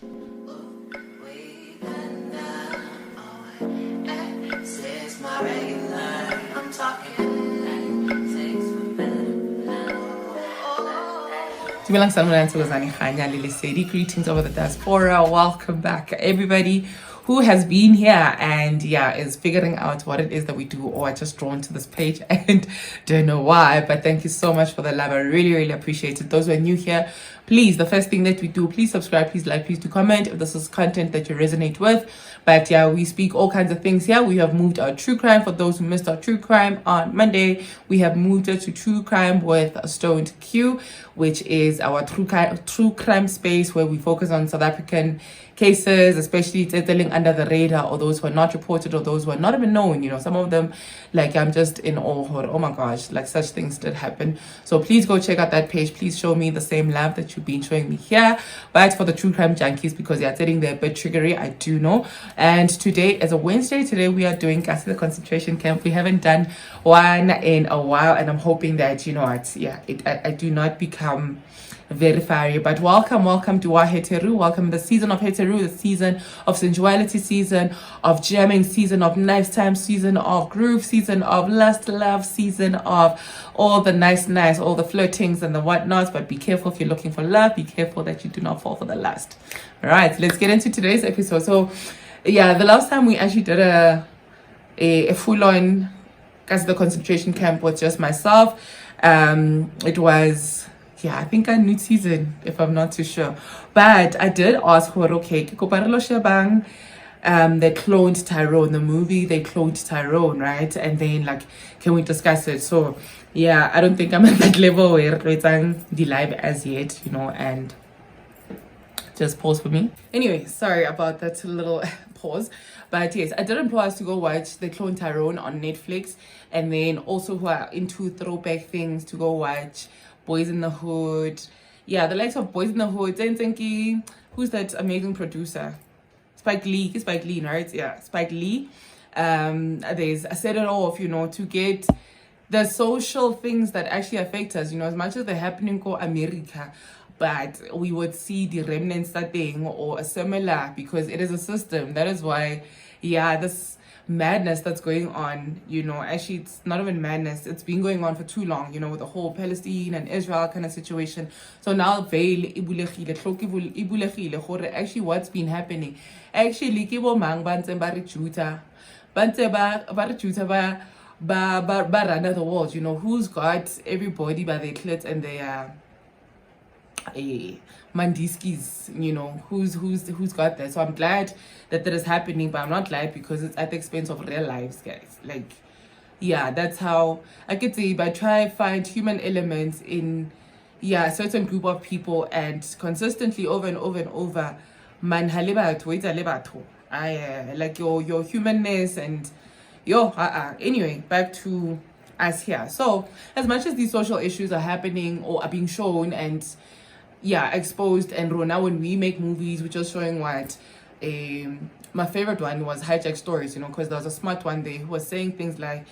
Greetings over the diaspora. Welcome back, everybody who has been here and is figuring out what it is that we do, or are just drawn to this page and don't know why. But thank you so much for the love. I really appreciate it. Those who are new here, please, the first thing that we do, please subscribe, please like, please do comment if this is content that you resonate with. But we speak all kinds of things here. We have moved our true crime. For those who missed our true crime on Monday, we have moved it to true crime with a Stoned Q, which is our true crime space where we focus on South African cases, especially telling under the radar, or those who are not reported, or those who are not even known. Some of them, like, I'm just in awe. Oh my gosh, like, such things did happen. So please go check out that page. Please show me the same love that you've been showing me here. But for the true crime junkies, because sitting there a bit triggery, I do know. And today is a Wednesday. Today we are doing the concentration camp. We haven't done one in a while, and I'm hoping that I do not become very fiery. But welcome to our Heteru. Welcome the season of Heteru, the season of sensuality, season of jamming, season of nice time, season of groove, season of lust, love, season of all the nice, all the flirtings and the whatnots. But be careful if you're looking for love. Be careful that you do not fall for the lust. All right, let's get into today's episode. So the last time we actually did a full-on the concentration camp with just myself. It was I think a new season, if I'm not too sure. But I did ask her, okay, they cloned Tyrone, the movie, they cloned Tyrone, right? And then, like, can we discuss it? So, I don't think I'm at that level where it's the live as yet, and just pause for me. Anyway, sorry about that little pause. But yes, I did implore us to go watch The Clone Tyrone on Netflix. And then also who are into throwback things to go watch Boys in the Hood. The likes of Boys in the Hood. Who's that amazing producer? Spike Lee, right? Yeah, Spike Lee. There's I set it off, to get the social things that actually affect us, as much as they're happening in America. But we would see the remnants that thing or a similar, because it is a system. That is why, this madness that's going on, actually it's not even madness, it's been going on for too long, with the whole Palestine and Israel kind of situation. So now actually what's been happening, actually run the world, who's got everybody by their clit and their Mandiskis, who's got that. So I'm glad that is happening, but I'm not glad because it's at the expense of real lives, guys. Like, that's how I could say, but try find human elements in a certain group of people, and consistently over and over, man like your humanness and anyway, back to us here. So as much as these social issues are happening or are being shown and exposed, and now when we make movies, we're just showing what my favorite one was Hijack Stories, because there was a smart one there who was saying things like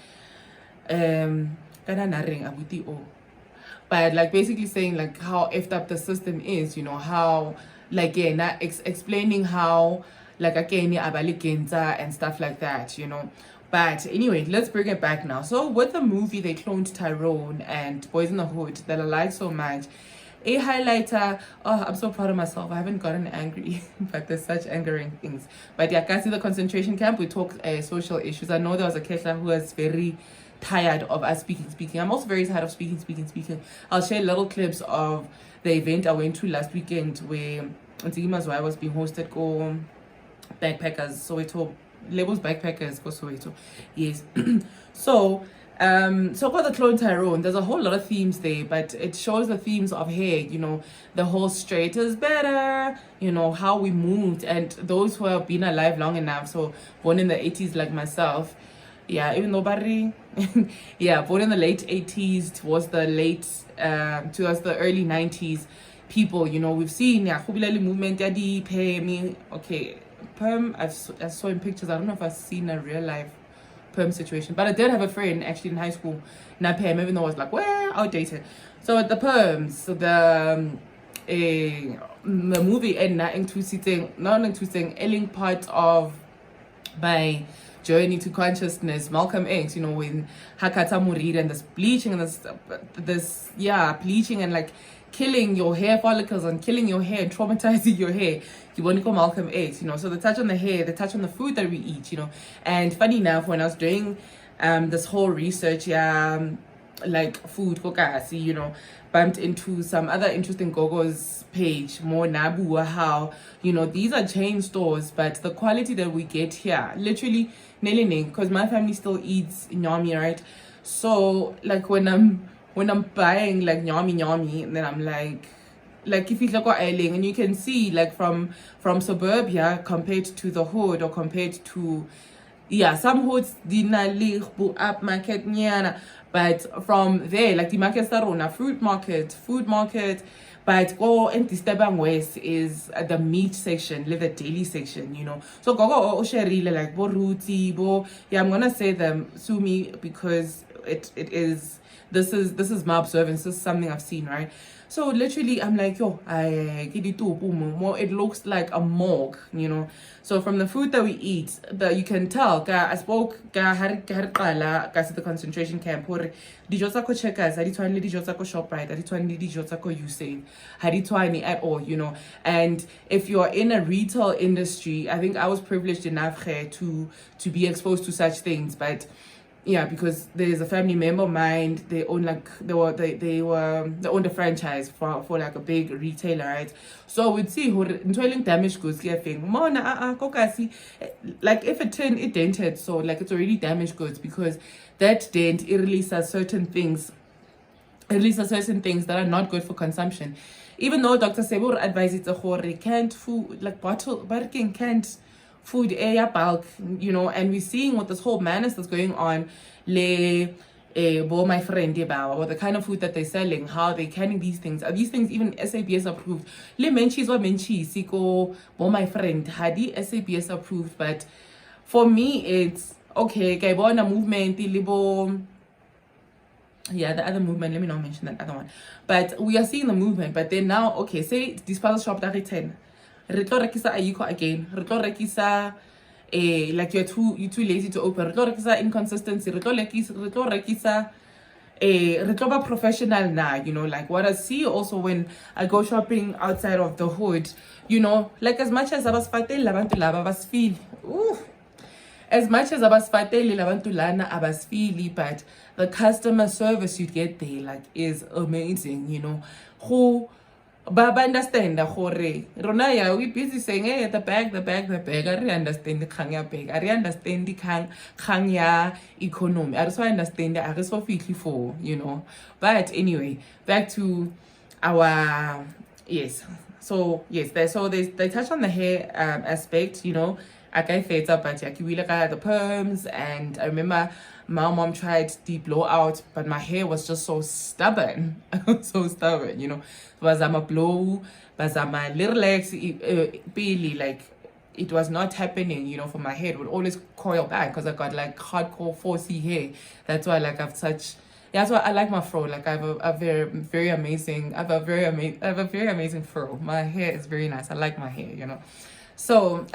but like basically saying like how effed up the system is, how like explaining how like again and stuff like that, But anyway, let's bring it back now. So with the movie, they cloned Tyrone and Boys in the Hood that I like so much. A highlighter, I'm so proud of myself. I haven't gotten angry, but there's such angering things. But guys, in the concentration camp, we talk social issues. I know there was a Kesha who was very tired of us speaking. I'm also very tired of speaking. I'll share little clips of the event I went to last weekend where Ntigima's wife was being hosted go backpackers, Soweto, labels backpackers go Soweto. Yes. So for the Clone Tyrone, there's a whole lot of themes there, but it shows the themes of the whole straight is better, how we moved, and those who have been alive long enough, so born in the 80s like myself, even though Barry, born in the late 80s towards the the early 90s, people, we've seen movement, okay, perm, I saw in pictures, I don't know if I've seen a real life perm situation, but I did have a friend actually in high school, not perm, even though I was like, well, outdated. So the perms, the the movie and not into ending part of my journey to consciousness, Malcolm X, when Hakata Murid and this bleaching and this bleaching and like killing your hair follicles and killing your hair and traumatizing your hair. You want to go Malcolm X, so they touch on the hair, they touch on the food that we eat, and funny enough, when I was doing this whole research, like food, bumped into some other interesting Gogo's page, more Nabu, how, these are chain stores, but the quality that we get here, literally, because my family still eats nyami, right? So, like, when I'm buying, like, nyami, and then I'm like, if you look at Eiling, and you can see, like, from suburbia compared to the hood, or compared to, some hoods, up market, but from there, like the market Sarona, food market, but go into Stebang West is the meat section, like the daily section, So go Osherile, like bo ruti, I'm gonna say them sumi because it is this is my observance, this is something I've seen, right? So literally I'm like, it looks like a morgue, So from the food that we eat, that you can tell, I spoke the concentration camp, dijo tsa ko checkers, ha di tshwane le dijo tsa ko Shoprite, ha di tshwane le dijo tsa ko Usave, ha di tshwane at all, And if you're in a retail industry, I think I was privileged enough here to be exposed to such things, but because there's a family member of mine, they own they owned a franchise for like a big retailer, right? So we'd see who damaged goods like if it turned it dented, so like it's already damaged goods because that dent it releases certain things that are not good for consumption. Even though Dr. Sebur advises canned food, like canned food bulk, and we're seeing what this whole madness that's going on, my friend or the kind of food that they're selling, how they're canning these things. Are these things even SABS approved? Le menchis wa menchi siko my friend hadi SABS approved, but for me it's okay, kay bona movement libo. The other movement, let me not mention that other one. But we are seeing the movement, but then now, okay, say disposal shop that 10. Re tlo rekisa ayiko again. Re tlo rekisa like you're too lazy to open. Re tlo rekisa inconsistency. Re tlo rekisa re tlo ba professional now, like what I see also when I go shopping outside of the hood, like as much as abasfateli labantu laba basfili. As much as abasfateli labantu lana abasfili, but the customer service you get there like is amazing, who Baba understand the hore. Ronaya, we busy saying, hey, the bag. I really understand the kanya bag. I really understand the kanya economy. I also understand that I just for for, But anyway, back to our So yes, they touch on the hair aspect, I got fades up, but we look at the perms, and I remember my mom tried the blowout, but my hair was just so stubborn, Was I'm a blow, but I'm a little legs, barely like it was not happening, for my hair. It would always coil back because I got like hardcore 4C hair. That's why like I've such. That's why I like my fro. Like I have a very amazing. I have a very amazing fro. My hair is very nice. I like my hair, So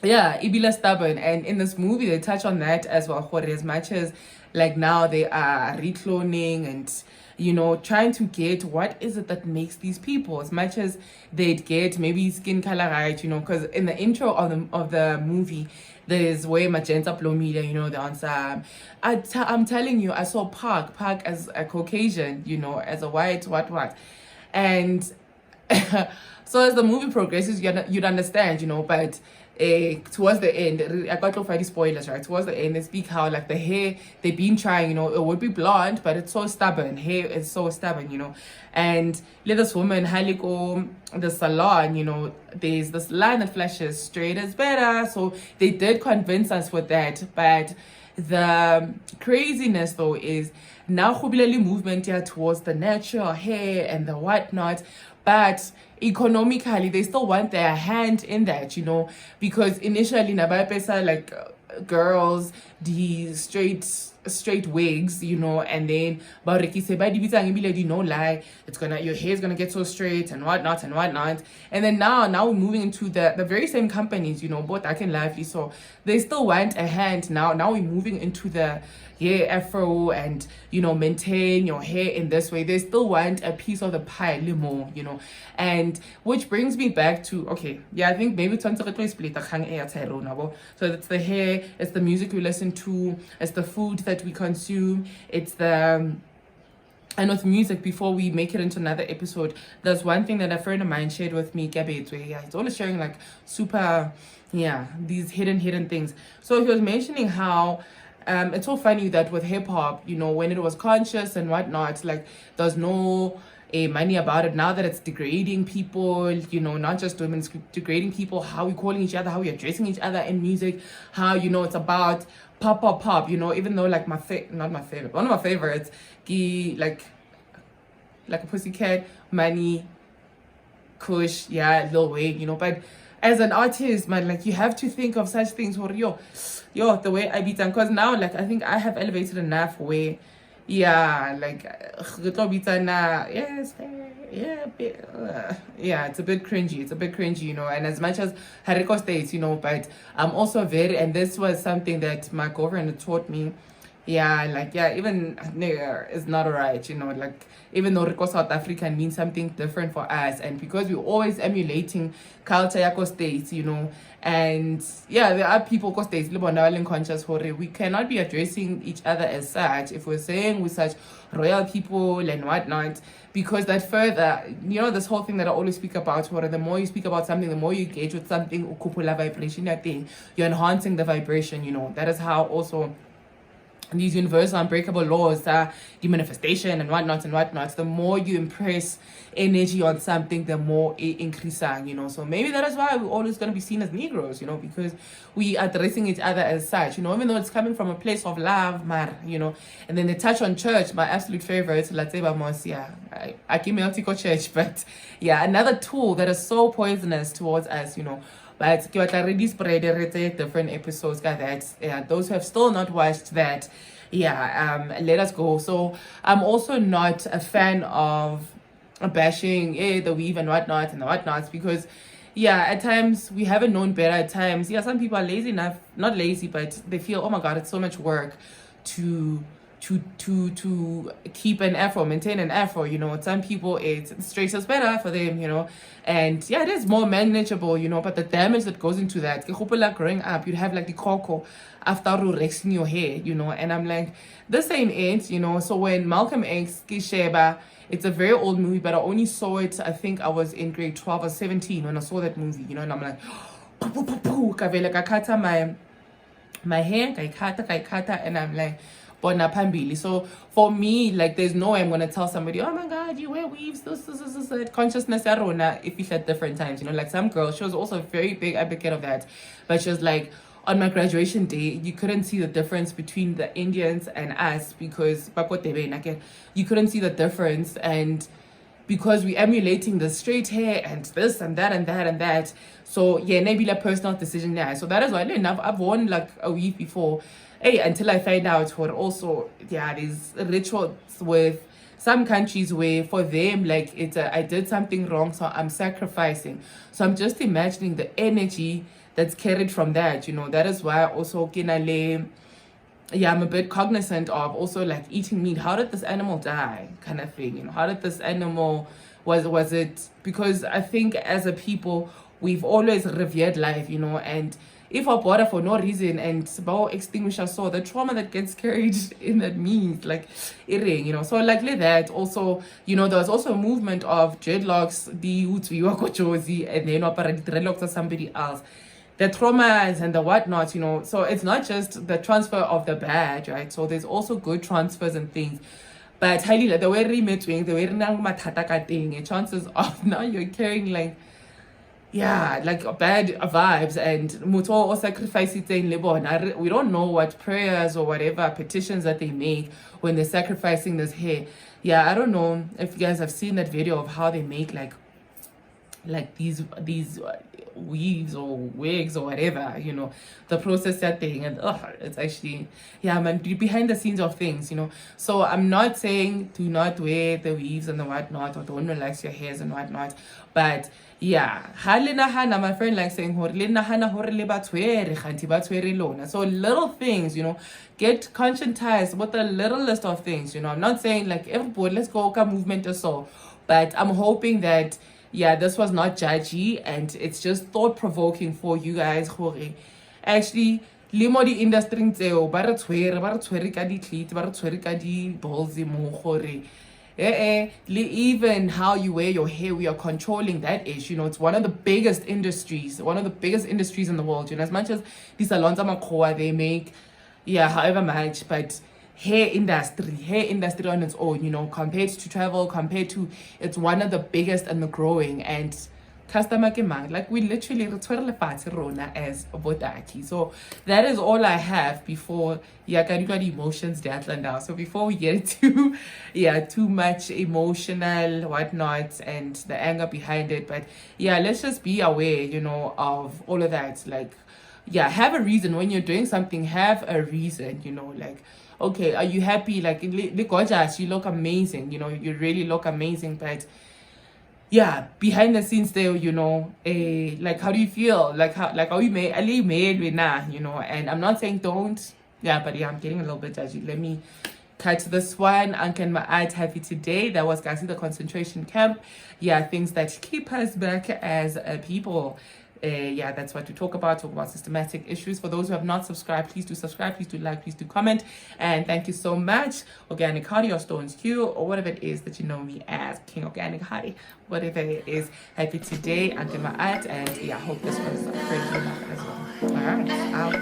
Ibila stubborn, and in this movie they touch on that as well. As much as like now they are recloning and trying to get what is it that makes these people, as much as they'd get maybe skin color right, because in the intro of the movie there's way magenta plomida, the answer. I'm telling you, I saw Park as a Caucasian, as a white what, and so as the movie progresses you'd understand, but towards the end, I got to find the spoilers, right? Towards the end, they speak how like the hair they've been trying, it would be blonde, but it's so stubborn. Hair is so stubborn, And let this woman Haliko the salon, there's this line that flashes straight is better. So they did convince us with that, but the craziness though is now Hubilali movement here towards the natural hair and the whatnot. But economically, they still want their hand in that, because initially, Nabapesa, like, girls the straight wigs, you know, and then Bariki say by no lie, it's gonna, your hair's gonna get so straight and whatnot and whatnot. And then now we're moving into the very same companies, you know, both I can lively, so they still want a hand. Now we're moving into the afro and, you know, maintain your hair in this way. They still want a piece of the pie more, you know. And which brings me back to, okay, yeah, I think maybe split Tyrone. So it's the hair, it's the music we listen to, it's the food that we consume, it's the and with music, before we make it into another episode, there's one thing that a friend of mine shared with me, Gabe. Yeah, he's always sharing like super, these hidden things. So he was mentioning how it's so funny that with hip hop, you know, when it was conscious and whatnot, like there's no money about it. Now that it's degrading people, you know, not just women, it's degrading people, how we calling each other, how we addressing each other in music, how, you know, it's about pop, you know, even though like not my favorite, one of my favorites, like a pussycat, money, Kush, Lil Wayne, you know. But as an artist, man, like you have to think of such things for yo, the way I beat them, because now like I think I have elevated enough where like it's a bit cringy, you know. And as much as Hariko states, you know, but I'm also very, and this was something that my girlfriend taught me, even nigger is not alright, you know, like even though Rico South African means something different for us, and because we're always emulating culture yako states, you know, and there are people ko states conscious for it. We cannot be addressing each other as such if we're saying we're such royal people and whatnot, because that further, you know, this whole thing that I always speak about, where the more you speak about something, the more you engage with something, ukupula vibration, that thing, you're enhancing the vibration, you know. That is how also these universal unbreakable laws, the manifestation and whatnot, the more you impress energy on something, the more it increases, you know. So maybe that is why we're always going to be seen as Negroes, you know, because we are addressing each other as such, you know, even though it's coming from a place of love, you know. And then they touch on church, my absolute favorite, Lateba Mos, I came out to go church, but another tool that is so poisonous towards us, you know. But I already spread different episodes, guys. Those who have still not watched that, let us go. So I'm also not a fan of bashing the weave and whatnot and the whatnots, because at times we haven't known better. At times, some people are lazy enough, not lazy, but they feel, oh my god, it's so much work to keep an afro, maintain an afro, you know. Some people it's straight is better for them, you know, and it is more manageable, you know. But the damage that goes into that, growing up, you'd have like the coco after rexing your hair, you know. And I'm like, this ain't it, you know. So when Malcolm X Kisheba, it's a very old movie, but I only saw it, I think I was in grade 12 or 17 when I saw that movie, you know. And I'm like, my hair, and I'm like, so for me, like, there's no way I'm gonna tell somebody, oh my god, you wear weaves, this consciousness if you at different times, you know. Like some girl, she was also a very big advocate of that, but she was like, on my graduation day, you couldn't see the difference between the Indians and us, because you couldn't see the difference, and because we're emulating the straight hair and this and that and that and that. So maybe a personal decision there. So that is why I've worn like a weave before. Until I find out what also there's rituals with some countries where for them, like, it's I did something wrong, so I'm sacrificing. So I'm just imagining the energy that's carried from that, you know. That is why also I'm a bit cognizant of also like eating meat. How did this animal die, kind of thing, you know? How did this animal, was it, because I think as a people we've always revered life, you know. And if our bother for no reason and about extinguisher, so the trauma that gets carried in that means like eating, you know. So like that also, you know, there was also a movement of dreadlocks, the Josie, and then dreadlocks are somebody else, the traumas and the whatnot, you know. So it's not just the transfer of the bad, right? So there's also good transfers and things. But highly like the way the way chances of now you're carrying like bad vibes and muto or sacrifice it in Lebanon. We don't know what prayers or whatever petitions that they make when they're sacrificing this hair. I don't know if you guys have seen that video of how they make like like these weaves or wigs or whatever, you know, the process that thing, and it's actually, yeah, man, behind the scenes of things, you know. So I'm not saying do not wear the weaves and the whatnot, or don't relax your hairs and whatnot, but yeah, my friend likes saying so little things, you know, get conscientized with the littlest of things, you know. I'm not saying like everybody let's go movement or so, but I'm hoping that yeah, this was not judgy and it's just thought-provoking for you guys. Actually, le mo di industry tseo ba re tshwere ka di cleats, ba re tshwere ka di balls mo gore even how you wear your hair, we are controlling that issue. You know, it's one of the biggest industries in the world. You know, as much as these salons they make however much, but hair industry on its own, you know, compared to travel, it's one of the biggest and the growing. And customer demand, like we literally rona as bodaki. So that is all I have before emotions now. So before we get to too much emotional whatnot and the anger behind it, but yeah, let's just be aware, you know, of all of that. Like have a reason when you're doing something. Have a reason, you know, like, okay, are you happy? Like, gorgeous, you look amazing, you know, you really look amazing, but yeah, behind the scenes there, you know, like, how do you feel? Like, are you made with now, you know? And I'm not saying don't, but I'm getting a little bit judgy. Let me cut to this one. Uncan my eyes happy today. That was guys in the concentration camp. Things that keep us back as people. That's what we talk about systematic issues. For those who have not subscribed, please do subscribe, please do like, please do comment, and thank you so much. Organic Hardy or Stones Q, or whatever it is that you know me as, King Organic Hardy, whatever it is. Happy today under my art, and I hope this was friendly enough as well. All right, out.